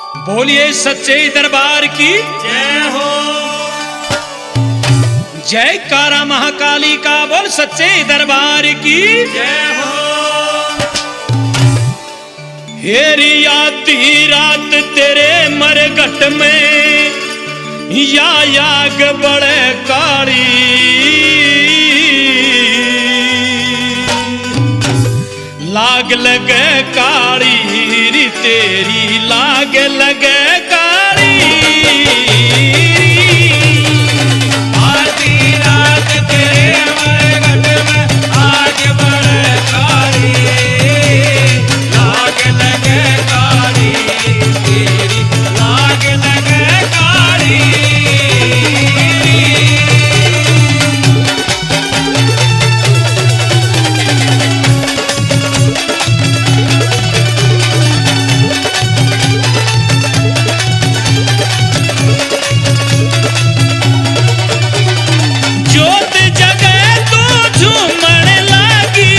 बोलिए सच्चे दरबार की जय हो। जयकारा महाकाली का बोल सच्चे दरबार की जय हो। हेरी आधी रात तेरे मरघट में या याग बड़े काली लाग लगे काली री तेरी लाग लगे काली आधी रात तेरे मरघट में आग बढ़े काली लाग लगे काली तेरी लाग लगे काली। जोत जगे तो झूमण लागी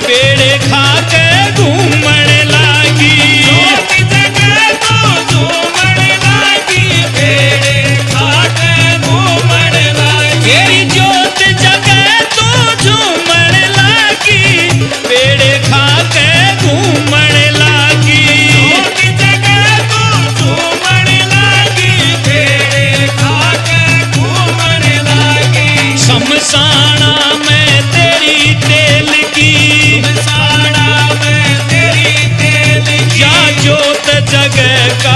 पेड़े खा के घूमण लागी जोत जगे तो झूमण लागी पेड़े खा के घूमण लागी। तेरी जोत जगे तो झूमण लागी पेड़े खा के घूमण लागी जोत जगे तो झूमण लागी पेड़े खा के घूमण लागी। शमशाना में तेरी तेल की साड़ा में तेरी तेल की या जोत जगे का